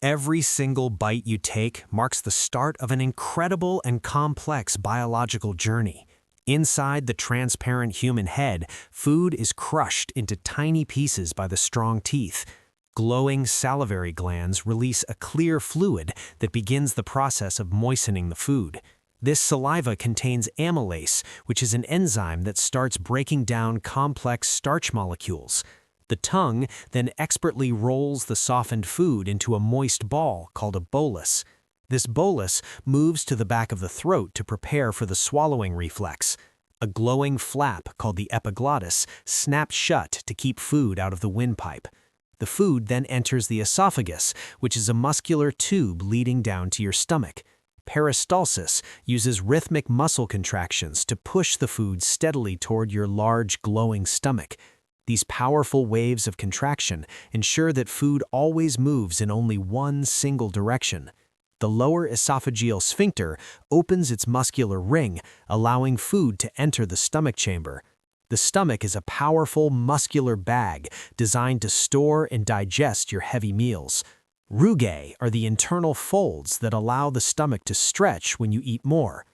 Every single bite you take marks the start of an incredible and complex biological journey. Inside the transparent human head, food is crushed into tiny pieces by the strong teeth. Glowing salivary glands release a clear fluid that begins the process of moistening the food. This saliva contains amylase, which is an enzyme that starts breaking down complex starch molecules. The tongue then expertly rolls the softened food into a moist ball called a bolus. This bolus moves to the back of the throat to prepare for the swallowing reflex. A glowing flap called the epiglottis snaps shut to keep food out of the windpipe. The food then enters the esophagus, which is a muscular tube leading down to your stomach. Peristalsis uses rhythmic muscle contractions to push the food steadily toward your large, glowing stomach. These powerful waves of contraction ensure that food always moves in only one single direction. The lower esophageal sphincter opens its muscular ring, allowing food to enter the stomach chamber. The stomach is a powerful, muscular bag designed to store and digest your heavy meals. Rugae are the internal folds that allow the stomach to stretch when you eat more.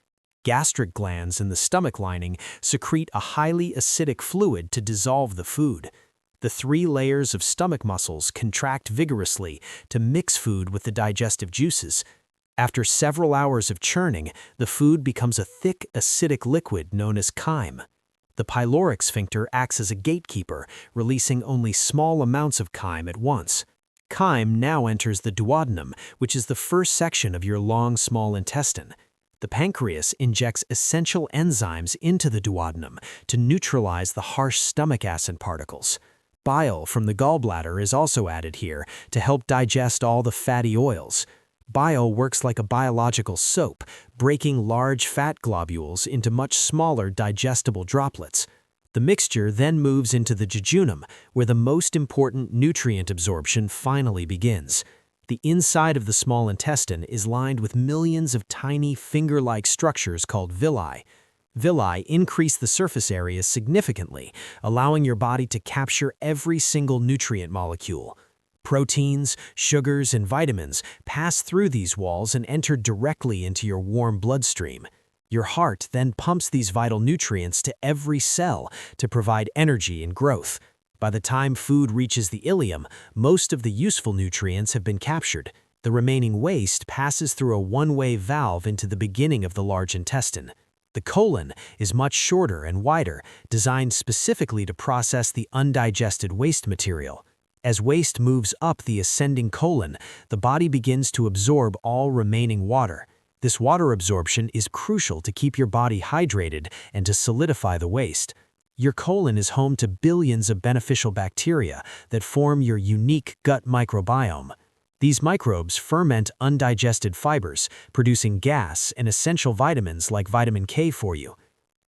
Gastric glands in the stomach lining secrete a highly acidic fluid to dissolve the food. The 3 layers of stomach muscles contract vigorously to mix food with the digestive juices. After several hours of churning, the food becomes a thick, acidic liquid known as chyme. The pyloric sphincter acts as a gatekeeper, releasing only small amounts of chyme at once. Chyme now enters the duodenum, which is the first section of your long small intestine. The pancreas injects essential enzymes into the duodenum to neutralize the harsh stomach acid particles. Bile from the gallbladder is also added here to help digest all the fatty oils. Bile works like a biological soap, breaking large fat globules into much smaller digestible droplets. The mixture then moves into the jejunum, where the most important nutrient absorption finally begins. The inside of the small intestine is lined with millions of tiny finger-like structures called villi. Villi increase the surface area significantly, allowing your body to capture every single nutrient molecule. Proteins, sugars, and vitamins pass through these walls and enter directly into your warm bloodstream. Your heart then pumps these vital nutrients to every cell to provide energy and growth. By the time food reaches the ileum, most of the useful nutrients have been captured. The remaining waste passes through a one-way valve into the beginning of the large intestine. The colon is much shorter and wider, designed specifically to process the undigested waste material. As waste moves up the ascending colon, the body begins to absorb all remaining water. This water absorption is crucial to keep your body hydrated and to solidify the waste. Your colon is home to billions of beneficial bacteria that form your unique gut microbiome. These microbes ferment undigested fibers, producing gas and essential vitamins like vitamin K for you.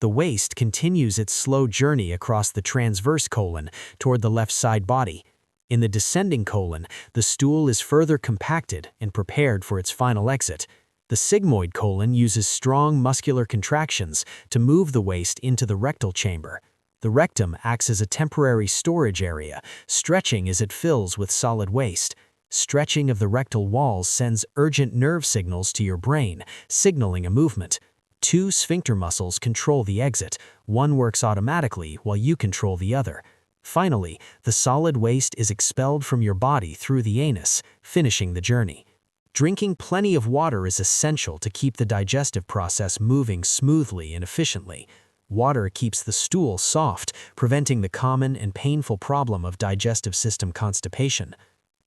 The waste continues its slow journey across the transverse colon toward the left side body. In the descending colon, the stool is further compacted and prepared for its final exit. The sigmoid colon uses strong muscular contractions to move the waste into the rectal chamber. The rectum acts as a temporary storage area, stretching as it fills with solid waste. Stretching of the rectal walls sends urgent nerve signals to your brain, signaling a movement. 2 sphincter muscles control the exit. One works automatically while you control the other. Finally, the solid waste is expelled from your body through the anus, finishing the journey. Drinking plenty of water is essential to keep the digestive process moving smoothly and efficiently. Water keeps the stool soft, preventing the common and painful problem of digestive system constipation.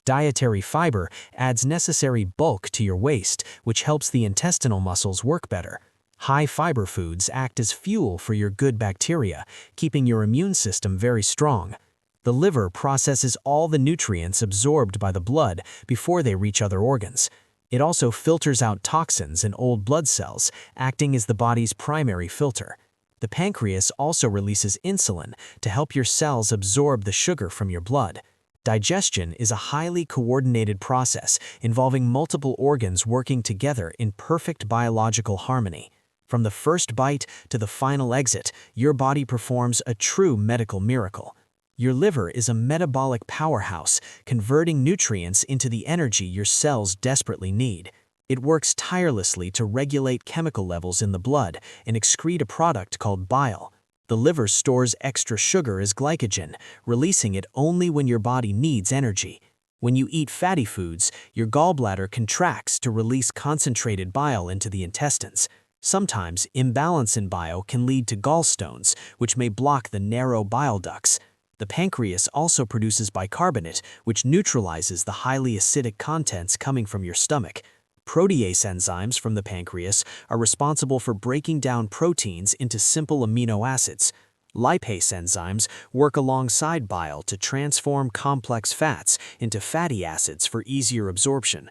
Dietary fiber adds necessary bulk to your waste, which helps the intestinal muscles work better. High-fiber foods act as fuel for your good bacteria, keeping your immune system very strong. The liver processes all the nutrients absorbed by the blood before they reach other organs. It also filters out toxins and old blood cells, acting as the body's primary filter. The pancreas also releases insulin to help your cells absorb the sugar from your blood. Digestion is a highly coordinated process involving multiple organs working together in perfect biological harmony. From the first bite to the final exit, your body performs a true medical miracle. Your liver is a metabolic powerhouse, converting nutrients into the energy your cells desperately need. It works tirelessly to regulate chemical levels in the blood and excrete a product called bile. The liver stores extra sugar as glycogen, releasing it only when your body needs energy. When you eat fatty foods, your gallbladder contracts to release concentrated bile into the intestines. Sometimes, imbalance in bile can lead to gallstones, which may block the narrow bile ducts. The pancreas also produces bicarbonate, which neutralizes the highly acidic contents coming from your stomach. Protease enzymes from the pancreas are responsible for breaking down proteins into simple amino acids. Lipase enzymes work alongside bile to transform complex fats into fatty acids for easier absorption.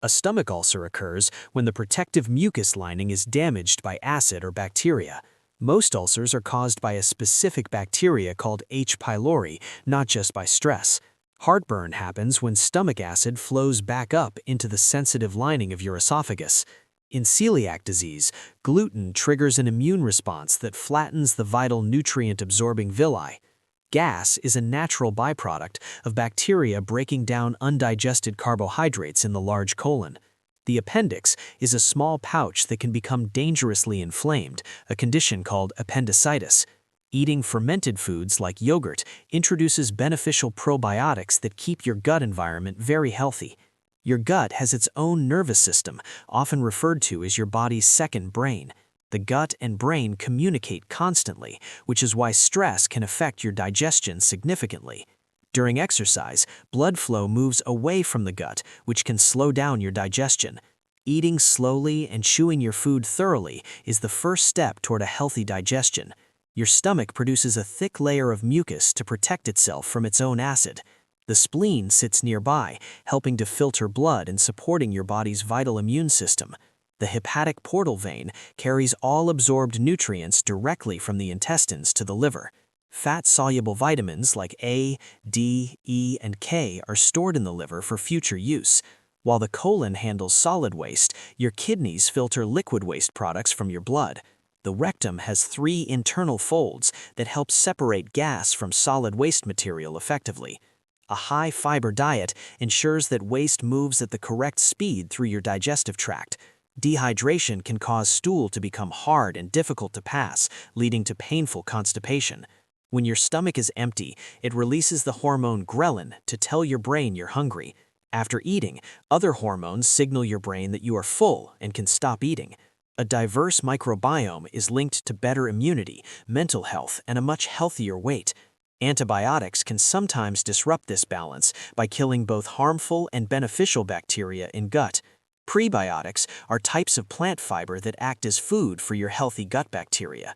A stomach ulcer occurs when the protective mucus lining is damaged by acid or bacteria. Most ulcers are caused by a specific bacteria called H. pylori, not just by stress. Heartburn happens when stomach acid flows back up into the sensitive lining of your esophagus. In celiac disease, gluten triggers an immune response that flattens the vital nutrient-absorbing villi. Gas is a natural byproduct of bacteria breaking down undigested carbohydrates in the large colon. The appendix is a small pouch that can become dangerously inflamed, a condition called appendicitis. Eating fermented foods like yogurt introduces beneficial probiotics that keep your gut environment very healthy. Your gut has its own nervous system, often referred to as your body's second brain. The gut and brain communicate constantly, which is why stress can affect your digestion significantly. During exercise, blood flow moves away from the gut, which can slow down your digestion. Eating slowly and chewing your food thoroughly is the first step toward a healthy digestion. Your stomach produces a thick layer of mucus to protect itself from its own acid. The spleen sits nearby, helping to filter blood and supporting your body's vital immune system. The hepatic portal vein carries all absorbed nutrients directly from the intestines to the liver. Fat-soluble vitamins like A, D, E, and K are stored in the liver for future use. While the colon handles solid waste, your kidneys filter liquid waste products from your blood. The rectum has 3 internal folds that help separate gas from solid waste material effectively. A high-fiber diet ensures that waste moves at the correct speed through your digestive tract. Dehydration can cause stool to become hard and difficult to pass, leading to painful constipation. When your stomach is empty, it releases the hormone ghrelin to tell your brain you're hungry. After eating, other hormones signal your brain that you are full and can stop eating. A diverse microbiome is linked to better immunity, mental health, and a much healthier weight. Antibiotics can sometimes disrupt this balance by killing both harmful and beneficial bacteria in gut. Prebiotics are types of plant fiber that act as food for your healthy gut bacteria.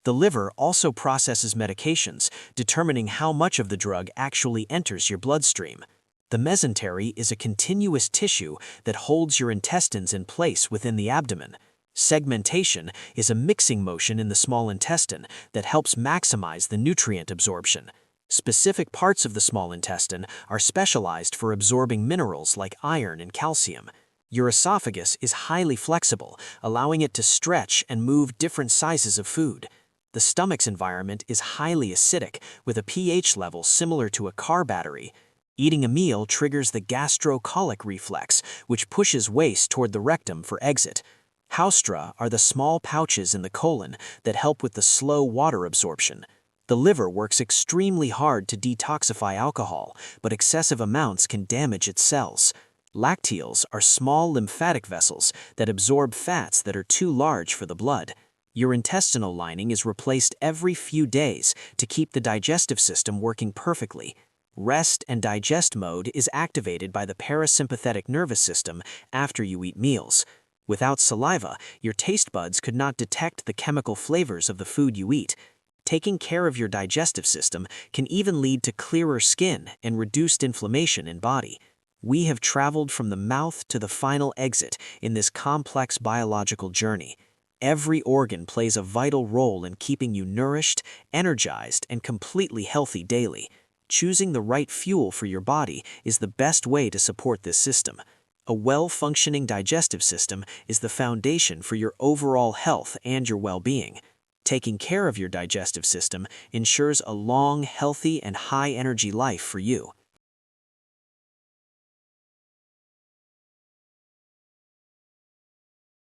The liver also processes medications, determining how much of the drug actually enters your bloodstream. The mesentery is a continuous tissue that holds your intestines in place within the abdomen. Segmentation is a mixing motion in the small intestine that helps maximize the nutrient absorption. Specific parts of the small intestine are specialized for absorbing minerals like iron and calcium. Your esophagus is highly flexible, allowing it to stretch and move different sizes of food. The stomach's environment is highly acidic, with a pH level similar to a car battery. Eating a meal triggers the gastrocolic reflex, which pushes waste toward the rectum for exit. Haustra are the small pouches in the colon that help with the slow water absorption. The liver works extremely hard to detoxify alcohol, but excessive amounts can damage its cells. Lacteals are small lymphatic vessels that absorb fats that are too large for the blood. Your intestinal lining is replaced every few days to keep the digestive system working perfectly. Rest and digest mode is activated by the parasympathetic nervous system after you eat meals. Without saliva, your taste buds could not detect the chemical flavors of the food you eat. Taking care of your digestive system can even lead to clearer skin and reduced inflammation in body. We have traveled from the mouth to the final exit in this complex biological journey. Every organ plays a vital role in keeping you nourished, energized, and completely healthy daily. Choosing the right fuel for your body is the best way to support this system. A well-functioning digestive system is the foundation for your overall health and your well-being. Taking care of your digestive system ensures a long, healthy, and high-energy life for you.